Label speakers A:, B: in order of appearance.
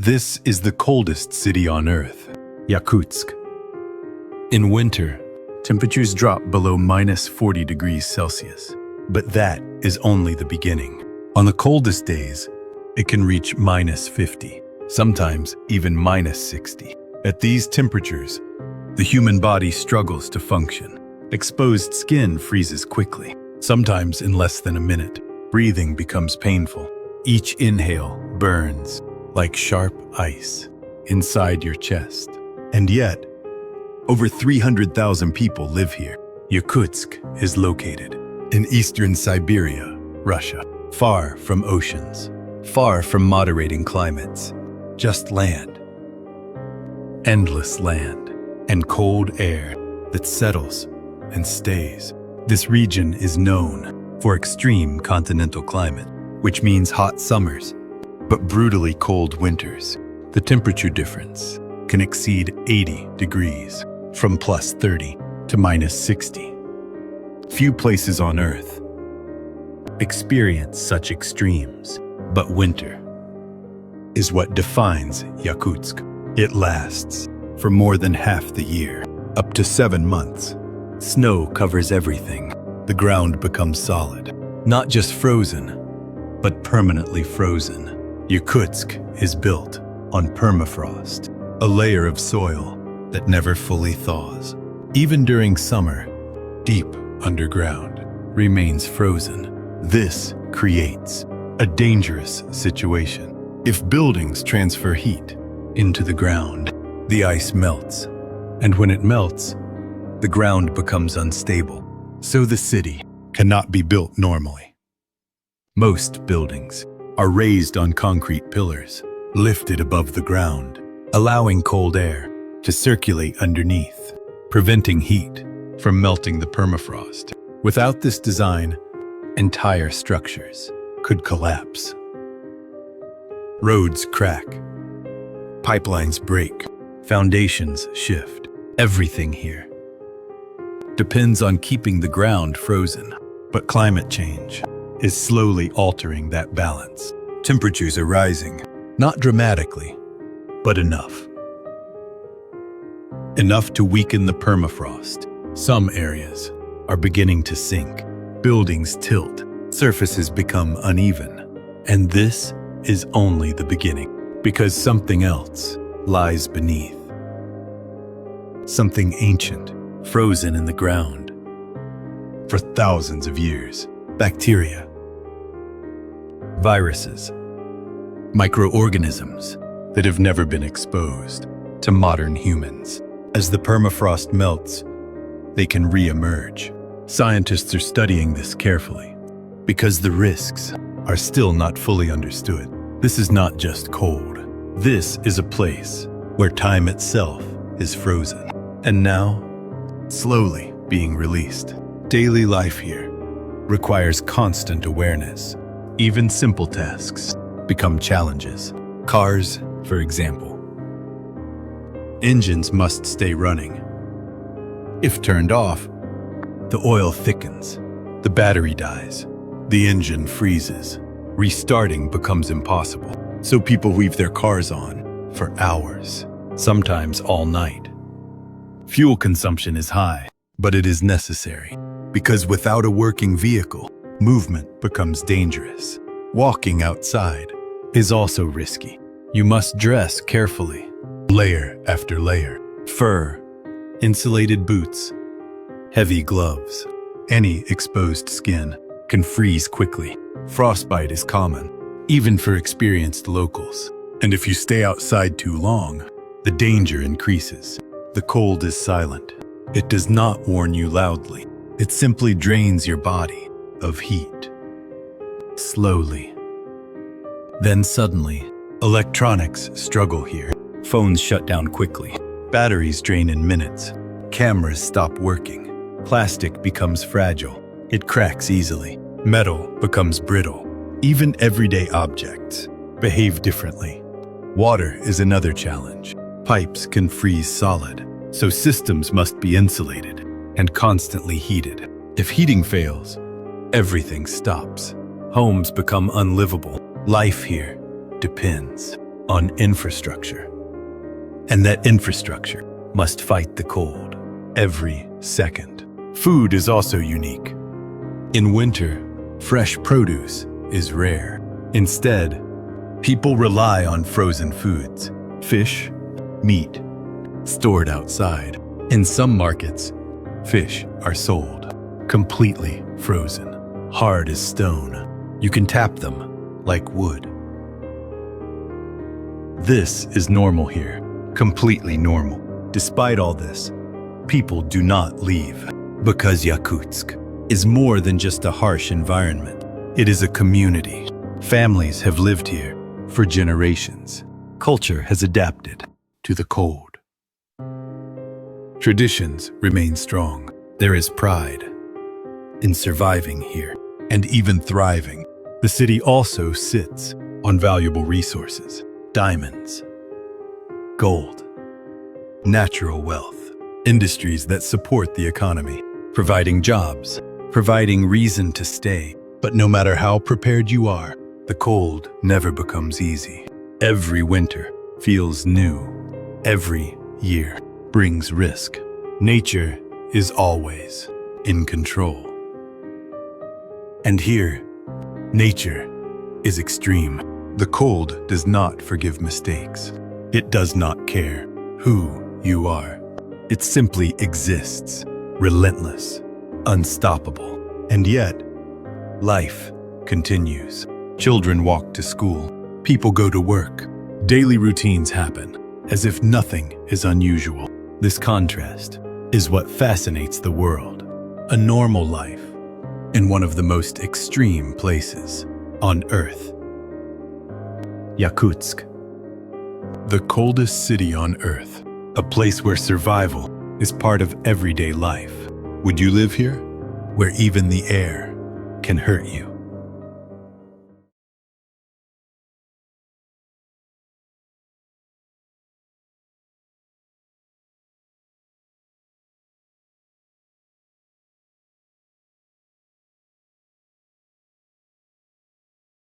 A: This is the coldest city on Earth, Yakutsk. In winter, temperatures drop below -40 degrees Celsius. But that is only the beginning. On the coldest days, it can reach -50, sometimes even -60. At these temperatures, the human body struggles to function. Exposed skin freezes quickly, sometimes in less than a minute. Breathing becomes painful. Each inhale burns like sharp ice inside your chest. And yet, over 300,000 people live here. Yakutsk is located in eastern Siberia, Russia, far from oceans, far from moderating climates, just land. Endless land and cold air that settles and stays. This region is known for extreme continental climate, which means hot summers, but brutally cold winters. The temperature difference can exceed 80 degrees, from +30 to -60. Few places on Earth experience such extremes, but winter is what defines Yakutsk. It lasts for more than half the year, up to 7 months. Snow covers everything. The ground becomes solid, not just frozen, but permanently frozen. Yakutsk is built on permafrost, a layer of soil that never fully thaws. Even during summer, deep underground remains frozen. This creates a dangerous situation. If buildings transfer heat into the ground, the ice melts, and when it melts, the ground becomes unstable, so the city cannot be built normally. Most buildings are raised on concrete pillars, lifted above the ground, allowing cold air to circulate underneath, preventing heat from melting the permafrost. Without this design, entire structures could collapse. Roads crack, pipelines break, foundations shift. Everything here depends on keeping the ground frozen, but climate change is slowly altering that balance. Temperatures are rising, not dramatically, but enough. Enough to weaken the permafrost. Some areas are beginning to sink. Buildings tilt, surfaces become uneven. And this is only the beginning, because something else lies beneath. Something ancient, frozen in the ground for thousands of years. Bacteria, viruses, microorganisms that have never been exposed to modern humans. As the permafrost melts, they can re-emerge. Scientists are studying this carefully because the risks are still not fully understood. This is not just cold. This is a place where time itself is frozen and now slowly being released. Daily life here requires constant awareness. Even simple tasks become challenges. Cars, for example. Engines must stay running. If turned off, the oil thickens, the battery dies, the engine freezes. Restarting becomes impossible, so people leave their cars on for hours, sometimes all night. Fuel consumption is high, but it is necessary, because without a working vehicle, movement becomes dangerous. Walking outside is also risky. You must dress carefully, layer after layer. Fur, insulated boots, heavy gloves. Any exposed skin can freeze quickly. Frostbite is common, even for experienced locals. And if you stay outside too long, the danger increases. The cold is silent. It does not warn you loudly. It simply drains your body of heat. Slowly. Then suddenly, electronics struggle here. Phones shut down quickly. Batteries drain in minutes. Cameras stop working. Plastic becomes fragile. It cracks easily. Metal becomes brittle. Even everyday objects behave differently. Water is another challenge. Pipes can freeze solid, so systems must be insulated and constantly heated. If heating fails, everything stops. Homes become unlivable. Life here depends on infrastructure. And that infrastructure must fight the cold every second. Food is also unique. In winter, fresh produce is rare. Instead, people rely on frozen foods, fish, meat, stored outside. In some markets, fish are sold completely frozen, hard as stone. You can tap them like wood. This is normal here, completely normal. Despite all this, people do not leave, because Yakutsk is more than just a harsh environment. It is a community. Families have lived here for generations. Culture has adapted to the cold. Traditions remain strong. There is pride in surviving here and even thriving. The city also sits on valuable resources: diamonds, gold, natural wealth, industries that support the economy, providing jobs, providing reason to stay. But no matter how prepared you are, the cold never becomes easy. Every winter feels new. Every year brings risk. Nature is always in control. And here, nature is extreme. The cold does not forgive mistakes. It does not care who you are. It simply exists, relentless, unstoppable. And yet, life continues. Children walk to school. People go to work. Daily routines happen, as if nothing is unusual. This contrast is what fascinates the world. A normal life in one of the most extreme places on Earth. Yakutsk, the coldest city on Earth, a place where survival is part of everyday life. Would you live here, where even the air can hurt you?